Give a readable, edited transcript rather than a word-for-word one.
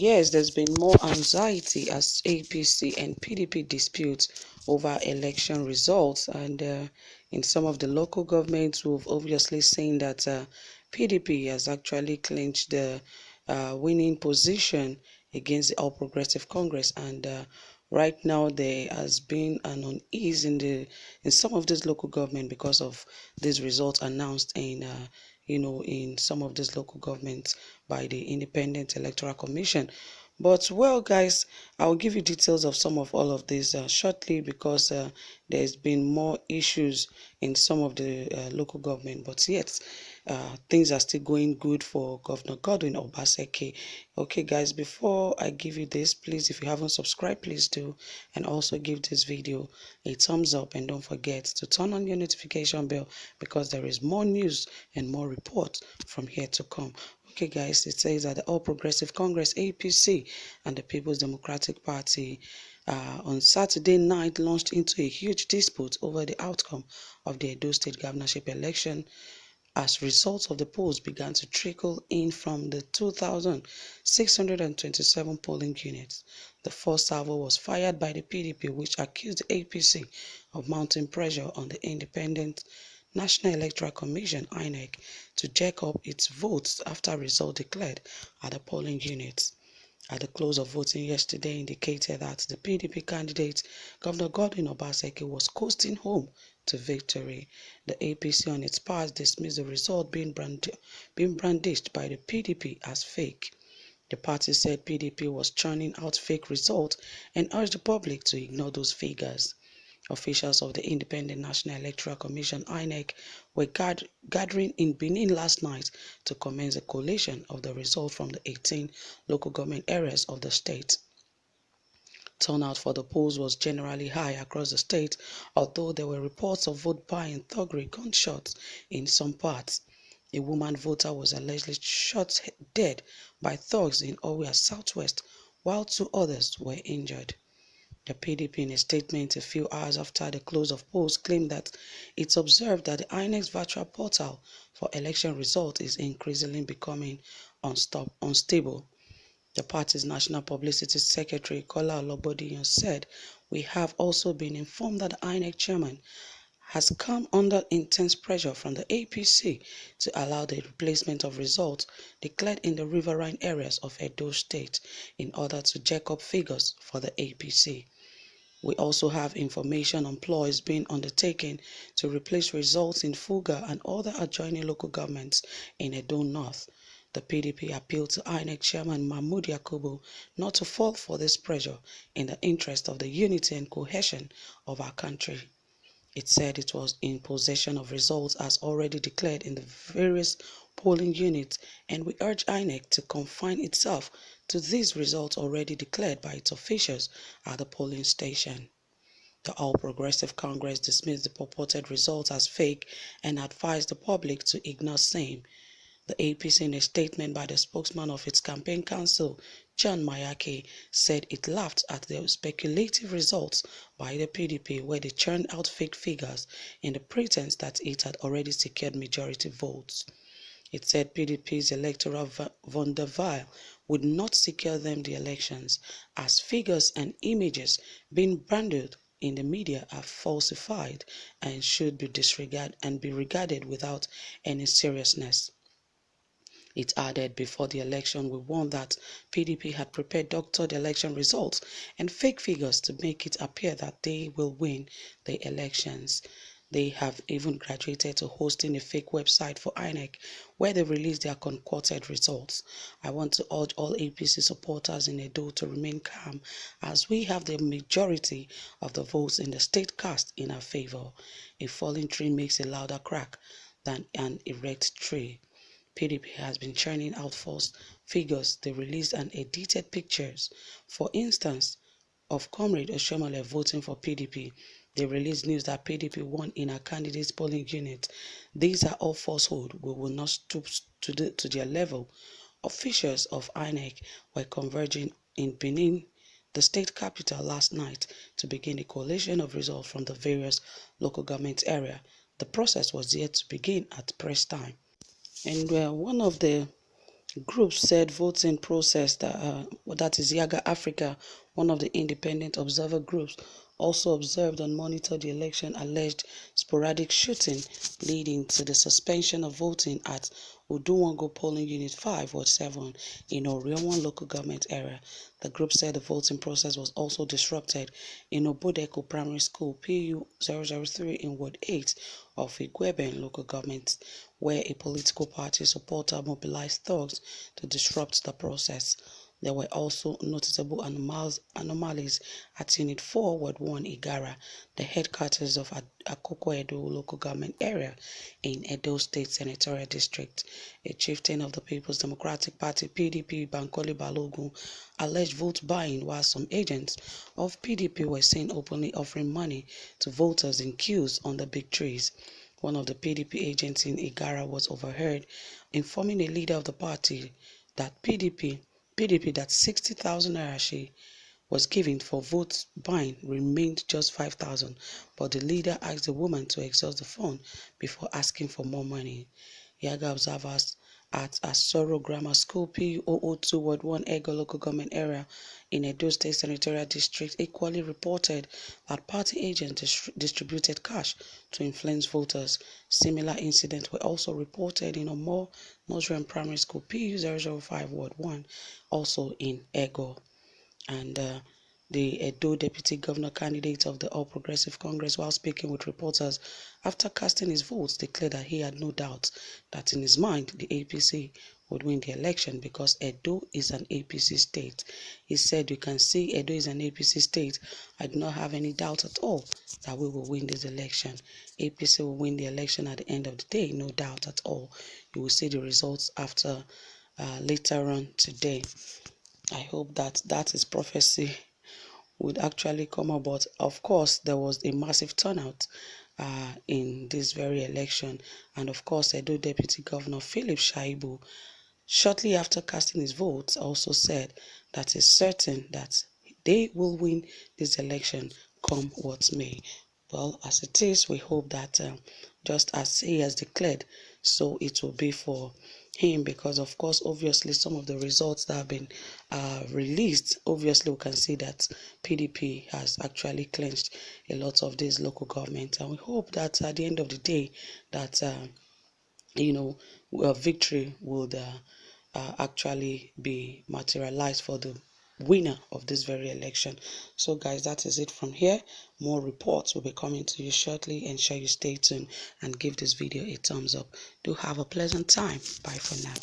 Yes, there's been more anxiety as APC and PDP dispute over election results, and in some of the local governments, we've obviously seen that PDP has actually clinched the winning position against the All Progressive Congress, and right now there has been an unease in some of this local government because of these results announced in some of these local governments by the Independent Electoral Commission. But well, guys, I'll give you details of some of all of this shortly because there's been more issues in some of the local government. But yet, things are still going good for Governor Godwin Obaseki. Okay, guys, before I give you this, please, if you haven't subscribed, please do, and also give this video a thumbs up, and don't forget to turn on your notification bell because there is more news and more reports from here to come. Okay, guys, it says that the All Progressive Congress (APC) and the People's Democratic Party on Saturday night launched into a huge dispute over the outcome of the Edo State governorship election as results of the polls began to trickle in from the 2,627 polling units. The first salvo was fired by the PDP, which accused the APC of mounting pressure on the Independent National Electoral Commission (INEC) to jack up its votes after results declared at the polling units. At the close of voting yesterday indicated that the PDP candidate, Governor Godwin Obaseki, was coasting home to victory. The APC on its part dismissed the result being brandished by the PDP as fake. The party said PDP was churning out fake results and urged the public to ignore those figures. Officials of the Independent National Electoral Commission (INEC) were gathering in Benin last night to commence a collation of the results from the 18 local government areas of the state. Turnout for the polls was generally high across the state, although there were reports of vote buying, thuggery, gunshots in some parts. A woman voter was allegedly shot dead by thugs in Owerri Southwest, while two others were injured. The PDP, in a statement a few hours after the close of polls, claimed that it's observed that the INEC's virtual portal for election results is increasingly becoming unstable. The party's National Publicity Secretary, Kola Olobodiyan, said, "We have also been informed that the INEC chairman has come under intense pressure from the APC to allow the replacement of results declared in the riverine areas of Edo State in order to jack up figures for the APC. We also have information on ploys being undertaken to replace results in Fuga and other adjoining local governments in Edo North." The PDP appealed to INEC Chairman Mahmood Yakubu not to fall for this pressure in the interest of the unity and cohesion of our country. It said it was in possession of results as already declared in the various polling units, and we urge INEC to confine itself to these results already declared by its officials at the polling station. The All Progressive Congress dismissed the purported results as fake and advised the public to ignore same. The APC, in a statement by the spokesman of its campaign council, John Mayake, said it laughed at the speculative results by the PDP where they churned out fake figures in the pretense that it had already secured majority votes. It said PDP's electoral Vonderveil would not secure them the elections, as figures and images being branded in the media are falsified and should be disregarded and be regarded without any seriousness. It added, "Before the election, we warned that PDP had prepared doctored election results and fake figures to make it appear that they will win the elections. They have even graduated to hosting a fake website for INEC where they release their concocted results. I want to urge all APC supporters in Edo to remain calm as we have the majority of the votes in the state cast in our favor. A falling tree makes a louder crack than an erect tree." PDP has been churning out false figures. They released and edited pictures, for instance, of Comrade Oshomole voting for PDP. They released news that PDP won in a candidate's polling unit. These are all falsehood. We will not stoop to their level. Officials of INEC were converging in Benin, the state capital, last night to begin a collation of results from the various local government areas. The process was yet to begin at press time. And one of the Groups said voting process that is Yaga Africa, one of the independent observer groups, also observed and monitored the election alleged sporadic shooting leading to the suspension of voting at Uduwango Polling Unit 5 or 7 in Orion local government area. The group said the voting process was also disrupted in Obodeko Primary School PU 003 in Ward 8 of Igweben local government, where a political party supporter mobilized thugs to disrupt the process. There were also noticeable anomalies at Unit 4, Ward 1, Igara, the headquarters of Akoko Edo local government area in Edo State Senatorial District. A chieftain of the People's Democratic Party (PDP), Bankole Balogun, alleged vote buying while some agents of PDP were seen openly offering money to voters in queues under big trees. One of the PDP agents in Igara was overheard informing a leader of the party that PDP that 60,000 naira she was given for vote buying remained just 5,000, but the leader asked the woman to exhaust the fund before asking for more money. Yaga observers at Asoro Grammar School P002 Ward 1 Ego local government area in Edo State Senatorial District equally reported that party agents distributed cash to influence voters. Similar incidents were also reported in Omo Nursery and Primary School PU005 Ward 1, also in Ego. And the Edo Deputy Governor candidate of the All Progressive Congress, while speaking with reporters after casting his votes, declared that he had no doubt that in his mind the APC would win the election because Edo is an APC state. He said, "You can see Edo is an APC state. I do not have any doubt at all that we will win this election. APC will win the election at the end of the day, no doubt at all. You will see the results after later on today." I hope that his prophecy would actually come about. Of course, there was a massive turnout in this very election, and of course, Edo Deputy Governor Philip Shaibu, shortly after casting his votes, also said that it's certain that they will win this election, come what may. Well, as it is, we hope that just as he has declared, so it will be for him, because of course, obviously, some of the results that have been released, obviously we can see that PDP has actually clinched a lot of these local governments, and we hope that at the end of the day that victory would actually be materialized for the winner of this very election. So guys, that is it from here. More reports will be coming to you shortly. Ensure you stay tuned and give this video a thumbs up. Do have a pleasant time. Bye for now.